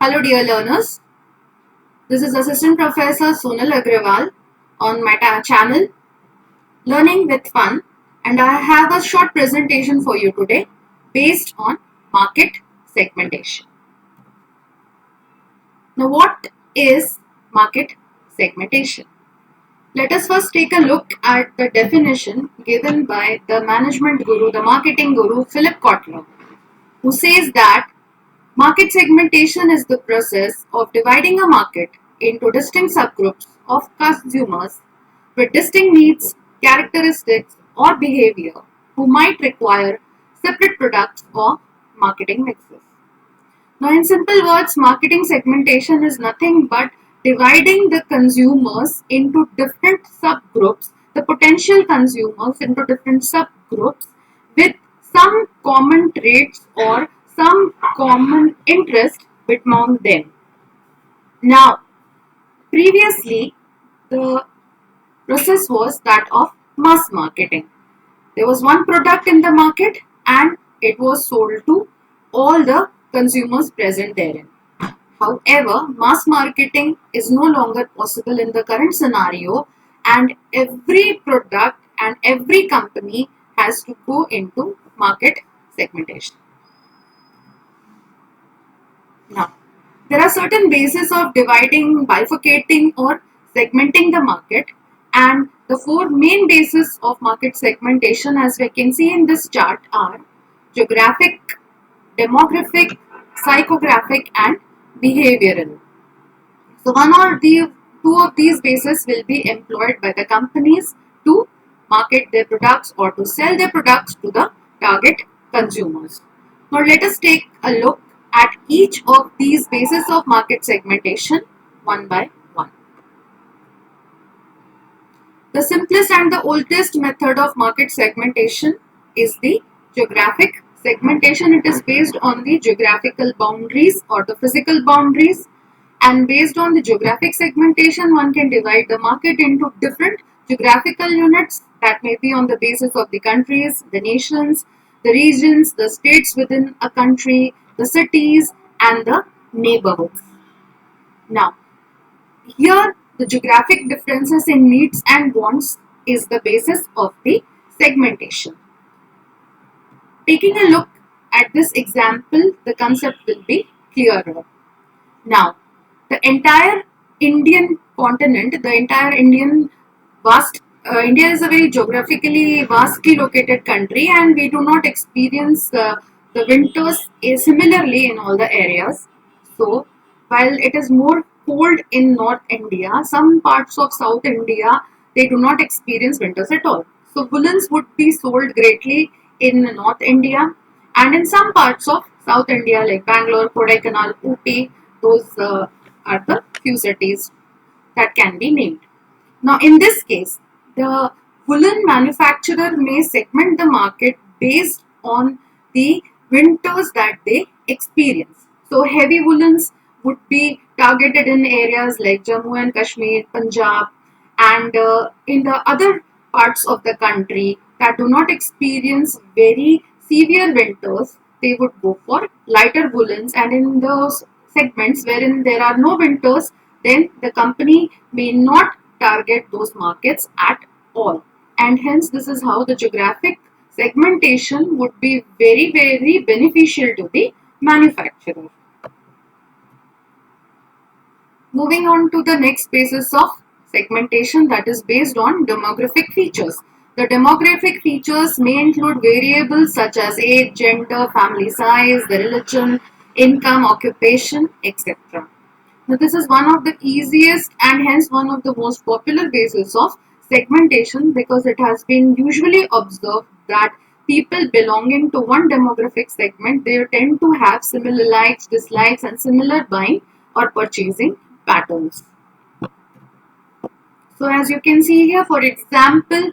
Hello dear learners, this is Assistant Professor Sonal Agrawal on my channel Learning with Fun, and I have a short presentation for you today based on market segmentation. Now what is market segmentation? Let us first take a look at the definition given by the management guru, the marketing guru Philip Kotler, who says that market segmentation is the process of dividing a market into distinct subgroups of consumers with distinct needs, characteristics, or behavior who might require separate products or marketing mixes. Now, in simple words, marketing segmentation is nothing but dividing the consumers into different subgroups, the potential consumers into different subgroups with some common traits or some common interest among them. Now, previously, the process was that of mass marketing. There was one product in the market and it was sold to all the consumers present therein. However, mass marketing is no longer possible in the current scenario, and every product and every company has to go into market segmentation. Now, there are certain bases of dividing, bifurcating, or segmenting the market, and the four main bases of market segmentation, as we can see in this chart, are geographic, demographic, psychographic, and behavioral. So one or the two of these bases will be employed by the companies to market their products or to sell their products to the target consumers. Now let us take a look at each of these bases of market segmentation one by one. The simplest and the oldest method of market segmentation is the geographic segmentation. It is based on the geographical boundaries or the physical boundaries, and based on the geographic segmentation one can divide the market into different geographical units that may be on the basis of the countries, the nations, the regions, the states within a country, the cities, and the neighborhoods. Now, here the geographic differences in needs and wants is the basis of the segmentation. Taking a look at this example, the concept will be clearer. Now, the entire Indian continent, the entire India is a very geographically vastly located country, and we do not experience the winters similarly in all the areas. So, while it is more cold in North India, some parts of South India, they do not experience winters at all. So, woolens would be sold greatly in North India, and in some parts of South India like Bangalore, Kodaikanal, Ooty, those are the few cities that can be named. Now, in this case, the woolen manufacturer may segment the market based on the winters that they experience. So, heavy woolens would be targeted in areas like Jammu and Kashmir, Punjab, and in the other parts of the country that do not experience very severe winters, they would go for lighter woolens, and in those segments wherein there are no winters, then the company may not target those markets at all, and hence this is how the geographic segmentation would be very beneficial to the manufacturer. Moving on to the next basis of segmentation, that is based on demographic features. The demographic features may include variables such as age, gender, family size, the religion, income, occupation, etc. Now, this is one of the easiest and hence one of the most popular bases of segmentation, because it has been usually observed that people belonging to one demographic segment, they tend to have similar likes, dislikes, and similar buying or purchasing patterns. So as you can see here, for example,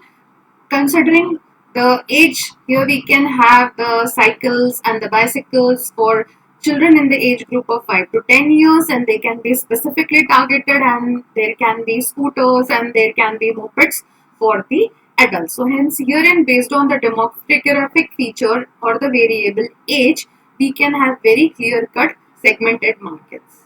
considering the age, here we can have the cycles and the bicycles for children in the age group of 5 to 10 years, and they can be specifically targeted, and there can be scooters and there can be mopeds for the adults. So hence herein, based on the demographic feature or the variable age, we can have very clear cut segmented markets.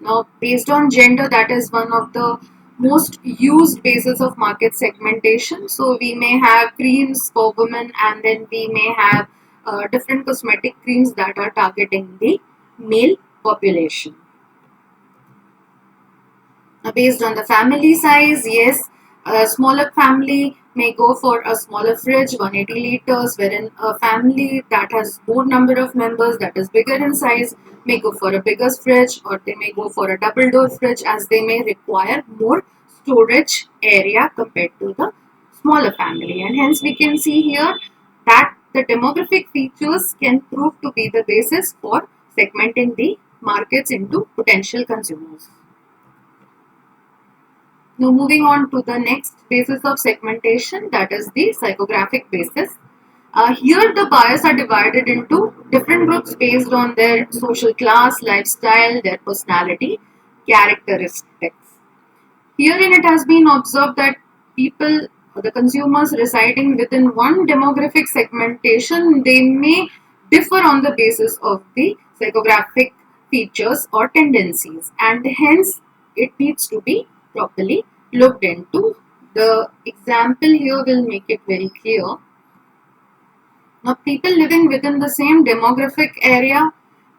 Now, based on gender, that is one of the most used basis of market segmentation. So we may have creams for women, and then we may have different cosmetic creams that are targeting the male population. Based on the family size, yes, a smaller family may go for a smaller fridge, 180 liters, wherein a family that has more number of members, that is bigger in size, may go for a bigger fridge, or they may go for a double door fridge, as they may require more storage area compared to the smaller family. And hence we can see here that the demographic features can prove to be the basis for segmenting the markets into potential consumers. Now moving on to the next basis of segmentation, that is the psychographic basis. Here the buyers are divided into different groups based on their social class, lifestyle, their personality, characteristics. Herein it has been observed that people, the consumers residing within one demographic segmentation, they may differ on the basis of the psychographic features or tendencies, and hence it needs to be properly looked into. The example here will make it very clear. Now, people living within the same demographic area,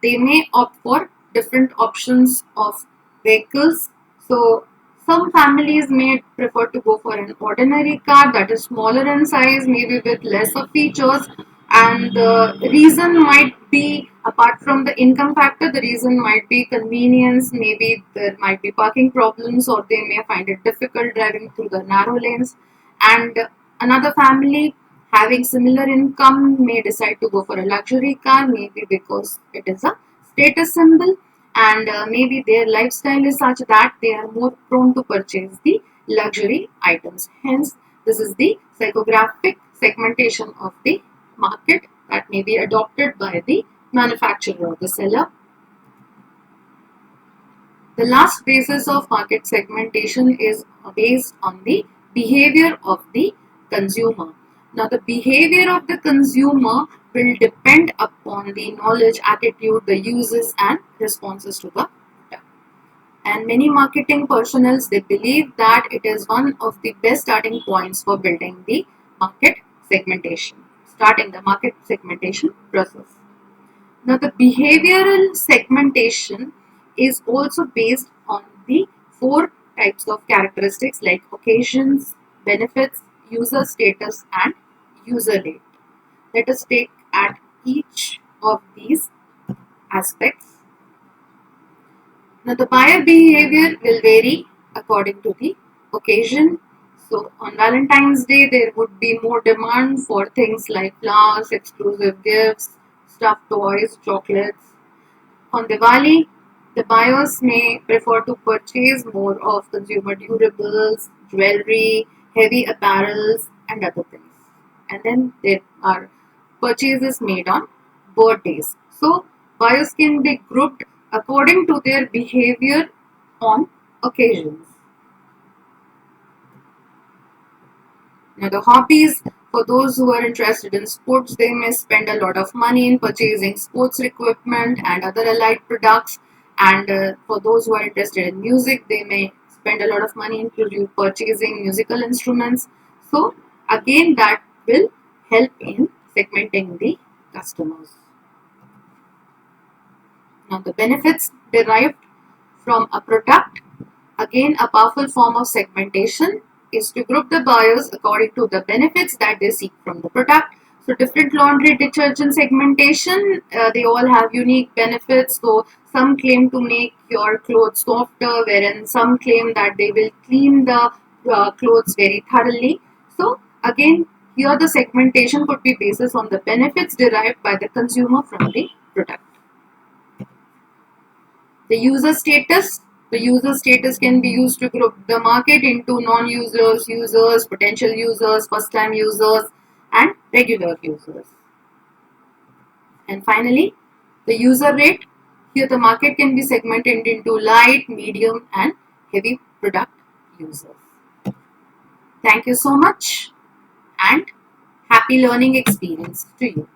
they may opt for different options of vehicles. So, some families may prefer to go for an ordinary car that is smaller in size, maybe with lesser features. And the reason might be, apart from the income factor, the reason might be convenience. Maybe there might be parking problems, or they may find it difficult driving through the narrow lanes. And another family having similar income may decide to go for a luxury car, maybe because it is a status symbol, and maybe their lifestyle is such that they are more prone to purchase the luxury items. Hence, this is the psychographic segmentation of the market that may be adopted by the manufacturer or the seller. The last basis of market segmentation is based on the behavior of the consumer. Now, the behavior of the consumer will depend upon the knowledge, attitude, the uses and responses to the product. And many marketing personnel, they believe that it is one of the best starting points for building the market segmentation, starting the market segmentation process. Now, the behavioral segmentation is also based on the four types of characteristics like occasions, benefits, user status, and user rate. Let us take at each of these aspects. Now, the buyer behavior will vary according to the occasion. So, on Valentine's Day, there would be more demand for things like flowers, exclusive gifts, stuffed toys, chocolates. On Diwali, the buyers may prefer to purchase more of consumer durables, jewelry, heavy apparels, and other things. And then there are purchases made on birthdays. So, buyers can be grouped according to their behavior on occasions. Now, the hobbies, for those who are interested in sports, they may spend a lot of money in purchasing sports equipment and other allied products. And for those who are interested in music, they may spend a lot of money in purchasing musical instruments. So, again, that will help in segmenting the customers. Now, the benefits derived from a product, again, a powerful form of segmentation is to group the buyers according to the benefits that they seek from the product. So, different laundry detergent segmentation, they all have unique benefits. So, some claim to make your clothes softer, wherein some claim that they will clean the clothes very thoroughly. So, again, here the segmentation could be based on the benefits derived by the consumer from the product. The user status. The user status can be used to group the market into non-users, users, potential users, first-time users, and regular users. And finally, the user rate. Here the market can be segmented into light, medium, and heavy product users. Thank you so much and happy learning experience to you.